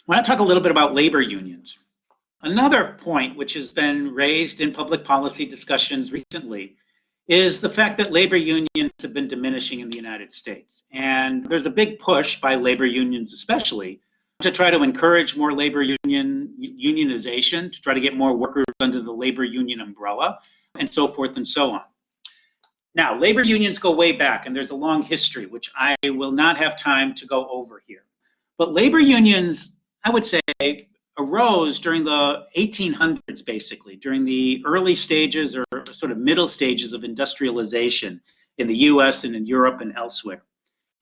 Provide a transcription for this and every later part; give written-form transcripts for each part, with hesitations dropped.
I want to talk a little bit about labor unions. Another point which has been raised in public policy discussions recently is the fact that labor unions have been diminishing in the United States. And there's a big push by labor unions especially to try to encourage more labor unionization, to try to get more workers under the labor union umbrella, and so forth and so on. Now, labor unions go way back, and there's a long history, which I will not have time to go over here. But labor unions, I would say, arose during the 1800s, basically, during the early stages or sort of middle stages of industrialization in the US and in Europe and elsewhere.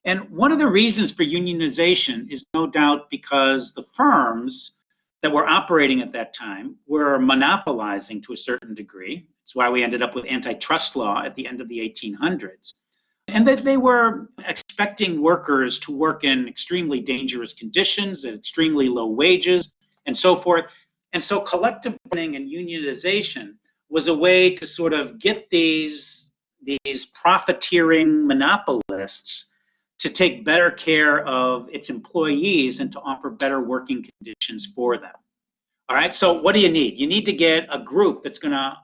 And one of the reasons for unionization is no doubt because the firms that were operating at that time were monopolizing to a certain degree. That's why we ended up with antitrust law at the end of the 1800s. And that they were expecting workers to work in extremely dangerous conditions at extremely low wages and so forth. And so collective bargaining and unionization was a way to sort of get these profiteering monopolists to take better care of its employees and to offer better working conditions for them. All right, so what do you need? You need to get a group that's going to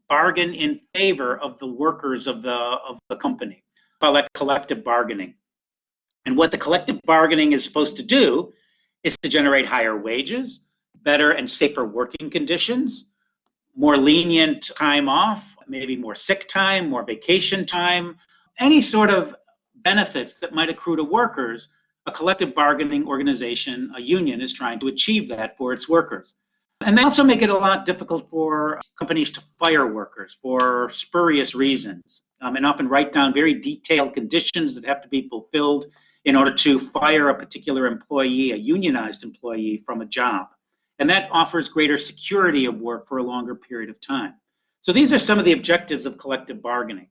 bargain in favor of the workers of the company. Call that collective bargaining. And what the collective bargaining is supposed to do is to generate higher wages, better and safer working conditions, more lenient time off, maybe more sick time, more vacation time, any sort of benefits that might accrue to workers. A collective bargaining organization, a union, is trying to achieve that for its workers. And they also make it a lot difficult for companies to fire workers for spurious reasons, and often write down very detailed conditions that have to be fulfilled in order to fire a particular employee, a unionized employee, from a job. And that offers greater security of work for a longer period of time. So these are some of the objectives of collective bargaining.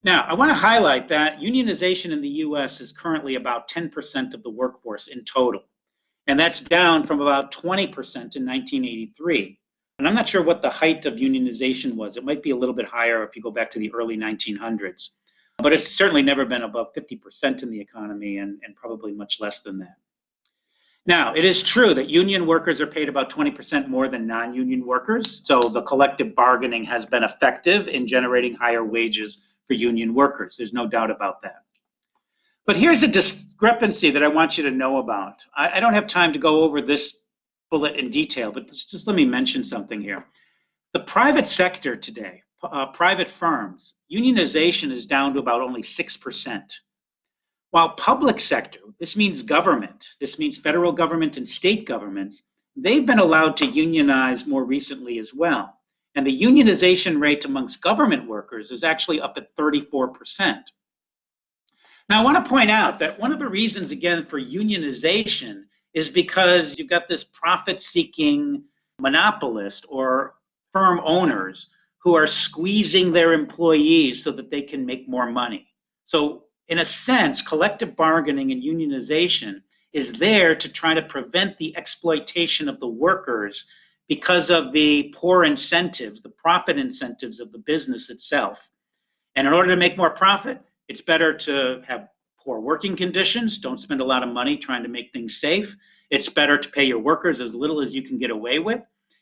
Now, I want to highlight that unionization in the US is currently about 10% of the workforce in total. And that's down from about 20% in 1983. And I'm not sure what the height of unionization was. It might be a little bit higher if you go back to the early 1900s. But it's certainly never been above 50% in the economy, and probably much less than that. Now, it is true that union workers are paid about 20% more than non-union workers. So the collective bargaining has been effective in generating higher wages for union workers. There's no doubt about that. But here's a discrepancy that I want you to know about. I don't have time to go over this bullet in detail, but just let me mention something here. The private sector today, private firms, unionization is down to about only 6%. While public sector, this means government, this means federal government and state governments, they've been allowed to unionize more recently as well. And the unionization rate amongst government workers is actually up at 34%. Now, I want to point out that one of the reasons, again, for unionization is because you've got this profit-seeking monopolist or firm owners who are squeezing their employees so that they can make more money. So, in a sense, collective bargaining and unionization is there to try to prevent the exploitation of the workers because of the poor incentives, the profit incentives of the business itself. And in order to make more profit, it's better to have poor working conditions. Don't spend a lot of money trying to make things safe. It's better to pay your workers as little as you can get away with.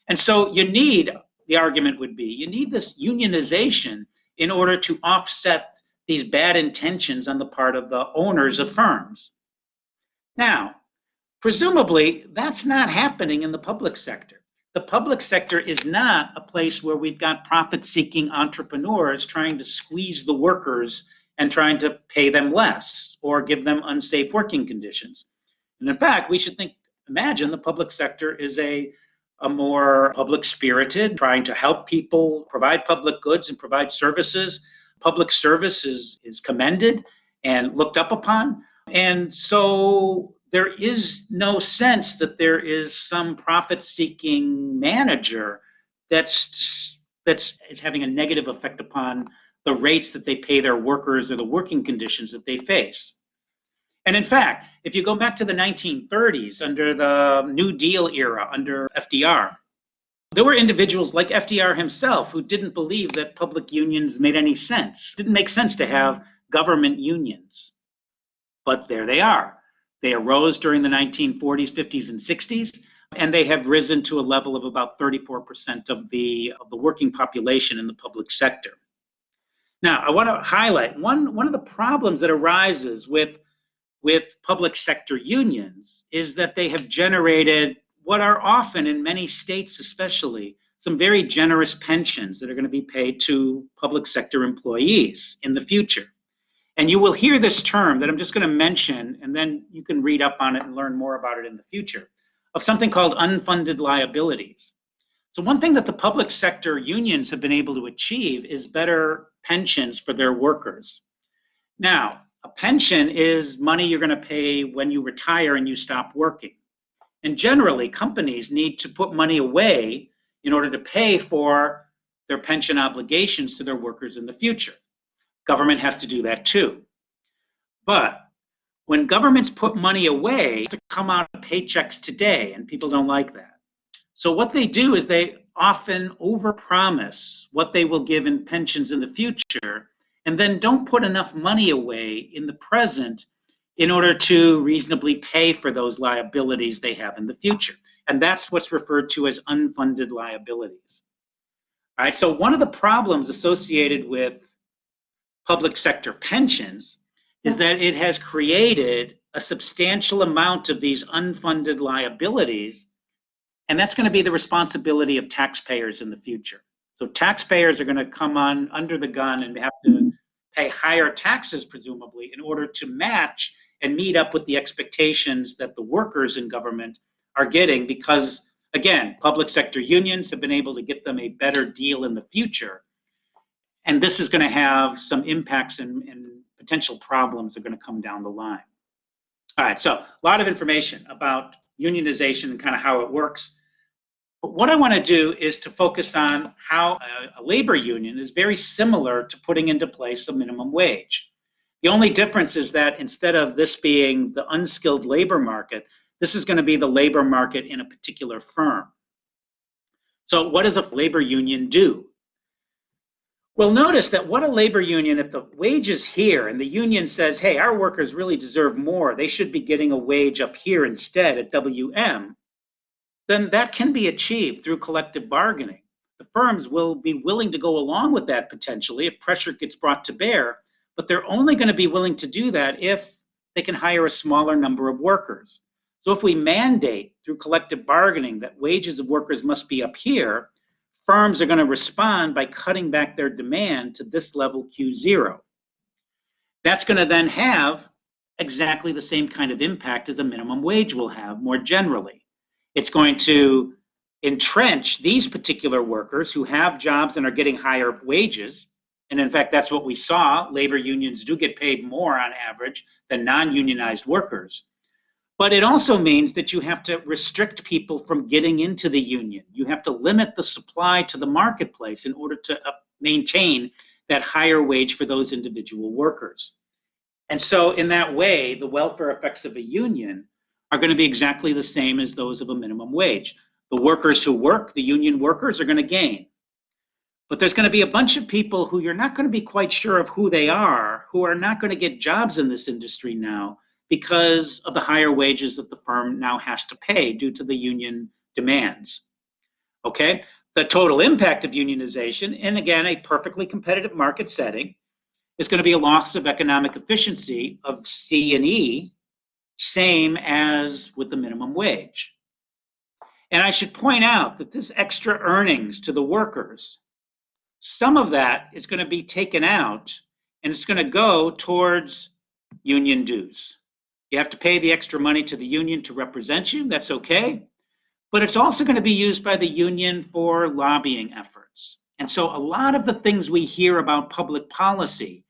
And so you need, the argument would be, you need this unionization in order to offset these bad intentions on the part of the owners of firms. Now, presumably, that's not happening in the public sector. The public sector is not a place where we've got profit-seeking entrepreneurs trying to squeeze the workers and trying to pay them less or give them unsafe working conditions. And in fact, we should imagine the public sector is a more public-spirited, trying to help people, provide public goods and provide services. Public service is commended and looked up upon. And so there is no sense that there is some profit-seeking manager that's having a negative effect upon the rates that they pay their workers or the working conditions that they face. And in fact, if you go back to the 1930s, under the New Deal era, under FDR, there were individuals like FDR himself who didn't believe that public unions made any sense. It didn't make sense to have government unions. But there they are. They arose during the 1940s, 50s, and 60s, and they have risen to a level of about 34% of the working population in the public sector. Now, I want to highlight one of the problems that arises with public sector unions is that they have generated what are often, in many states especially, some very generous pensions that are going to be paid to public sector employees in the future. And you will hear this term that I'm just going to mention, and then you can read up on it and learn more about it in the future, of something called unfunded liabilities. So one thing that the public sector unions have been able to achieve is better pensions for their workers. Now, a pension is money you're going to pay when you retire and you stop working. And generally, companies need to put money away in order to pay for their pension obligations to their workers in the future. Government has to do that too. But when governments put money away, to come out of paychecks today, and people don't like that. So what they do is they often overpromise what they will give in pensions in the future, and then don't put enough money away in the present in order to reasonably pay for those liabilities they have in the future. And that's what's referred to as unfunded liabilities. All right, so one of the problems associated with public sector pensions is that it has created a substantial amount of these unfunded liabilities, and that's going to be the responsibility of taxpayers in the future. So taxpayers are going to come on under the gun and have to pay higher taxes, presumably, in order to match and meet up with the expectations that the workers in government are getting, because, again, public sector unions have been able to get them a better deal in the future. And this is going to have some impacts and potential problems that are going to come down the line. All right, so a lot of information about unionization and kind of how it works. But what I want to do is to focus on how a labor union is very similar to putting into place a minimum wage. The only difference is that instead of this being the unskilled labor market, this is going to be the labor market in a particular firm. So what does a labor union do? Well, notice that what a labor union, if the wage is here and the union says, hey, our workers really deserve more, they should be getting a wage up here instead at WM, then that can be achieved through collective bargaining. The firms will be willing to go along with that potentially if pressure gets brought to bear, but they're only going to be willing to do that if they can hire a smaller number of workers. So if we mandate through collective bargaining that wages of workers must be up here, firms are going to respond by cutting back their demand to this level Q0. That's going to then have exactly the same kind of impact as a minimum wage will have more generally. It's going to entrench these particular workers who have jobs and are getting higher wages. And in fact, that's what we saw. Labor unions do get paid more on average than non-unionized workers. But it also means that you have to restrict people from getting into the union. You have to limit the supply to the marketplace in order to maintain that higher wage for those individual workers. And so in that way, the welfare effects of a union are going to be exactly the same as those of a minimum wage. The workers who work, the union workers, are going to gain. But there's going to be a bunch of people who you're not going to be quite sure of who they are, who are not going to get jobs in this industry now, because of the higher wages that the firm now has to pay due to the union demands. Okay, the total impact of unionization, and again, a perfectly competitive market setting, is going to be a loss of economic efficiency of C and E, same as with the minimum wage. And I should point out that this extra earnings to the workers, some of that is going to be taken out, and it's going to go towards union dues. You have to pay the extra money to the union to represent you. That's okay. But it's also going to be used by the union for lobbying efforts. And so a lot of the things we hear about public policy,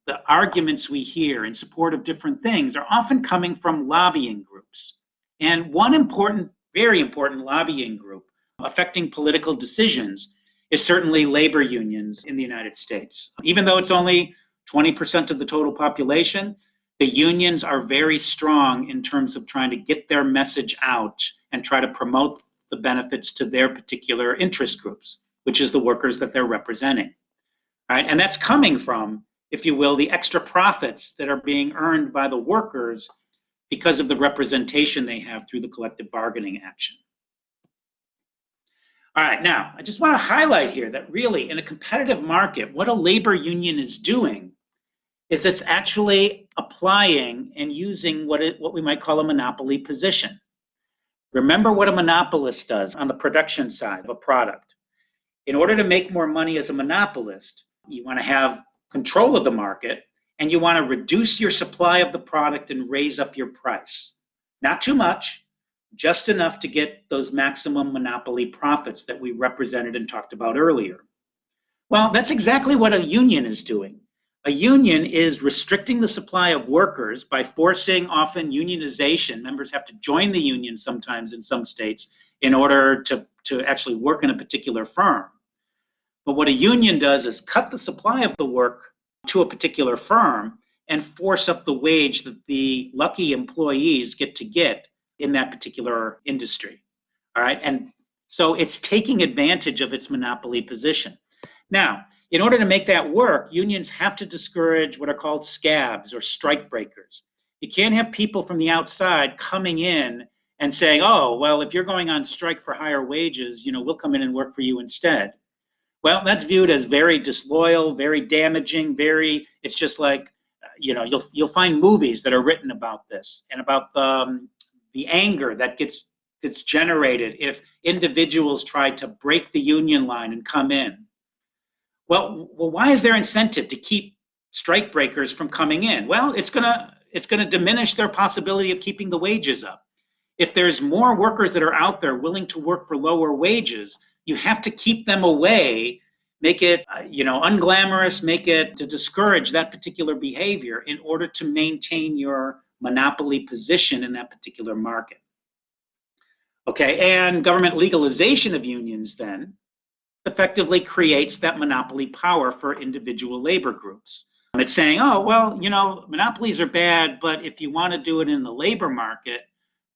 the arguments we hear in support of different things, are often coming from lobbying groups. And one important, very important lobbying group affecting political decisions is certainly labor unions in the United States. Even though it's only 20% of the total population, the unions are very strong in terms of trying to get their message out and try to promote the benefits to their particular interest groups, which is the workers that they're representing. All right? And that's coming from, if you will, the extra profits that are being earned by the workers because of the representation they have through the collective bargaining action. All right, now, I just want to highlight here that really in a competitive market, what a labor union is doing is it's actually applying and using what we might call a monopoly position. Remember what a monopolist does on the production side of a product. In order to make more money as a monopolist, you want to have control of the market and you want to reduce your supply of the product and raise up your price. Not too much, just enough to get those maximum monopoly profits that we represented and talked about earlier. Well, that's exactly what a union is doing. A union is restricting the supply of workers by forcing often unionization. Members have to join the union sometimes in some states in order to actually work in a particular firm. But what a union does is cut the supply of the work to a particular firm and force up the wage that the lucky employees get in that particular industry. All right, and so it's taking advantage of its monopoly position. Now, in order to make that work, unions have to discourage what are called scabs or strike breakers. You can't have people from the outside coming in and saying, oh, well, if you're going on strike for higher wages, we'll come in and work for you instead. Well, that's viewed as very disloyal, very damaging, it's just like, you'll find movies that are written about this and about the anger that gets generated if individuals try to break the union line and come in. Well, why is there incentive to keep strike breakers from coming in? Well, it's gonna diminish their possibility of keeping the wages up. If there's more workers that are out there willing to work for lower wages, you have to keep them away, make it unglamorous, make it to discourage that particular behavior in order to maintain your monopoly position in that particular market. Okay, and government legalization of unions then effectively creates that monopoly power for individual labor groups. It's saying, oh, well, monopolies are bad, but if you want to do it in the labor market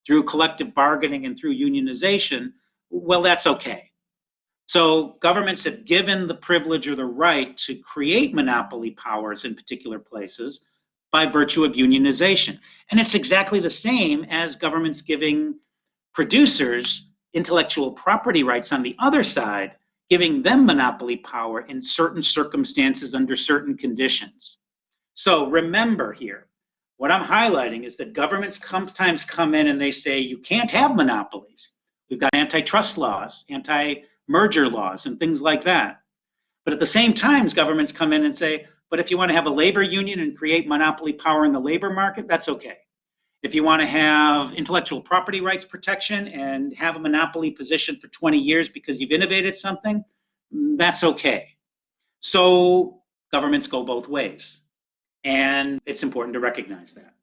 through collective bargaining and through unionization, well, that's okay. So governments have given the privilege or the right to create monopoly powers in particular places by virtue of unionization. And it's exactly the same as governments giving producers intellectual property rights on the other side, giving them monopoly power in certain circumstances under certain conditions. So remember here, what I'm highlighting is that governments sometimes come in and they say, you can't have monopolies. We've got antitrust laws, anti-merger laws, and things like that. But at the same time, governments come in and say, but if you want to have a labor union and create monopoly power in the labor market, that's okay. If you want to have intellectual property rights protection and have a monopoly position for 20 years because you've innovated something, that's okay. So governments go both ways. And it's important to recognize that.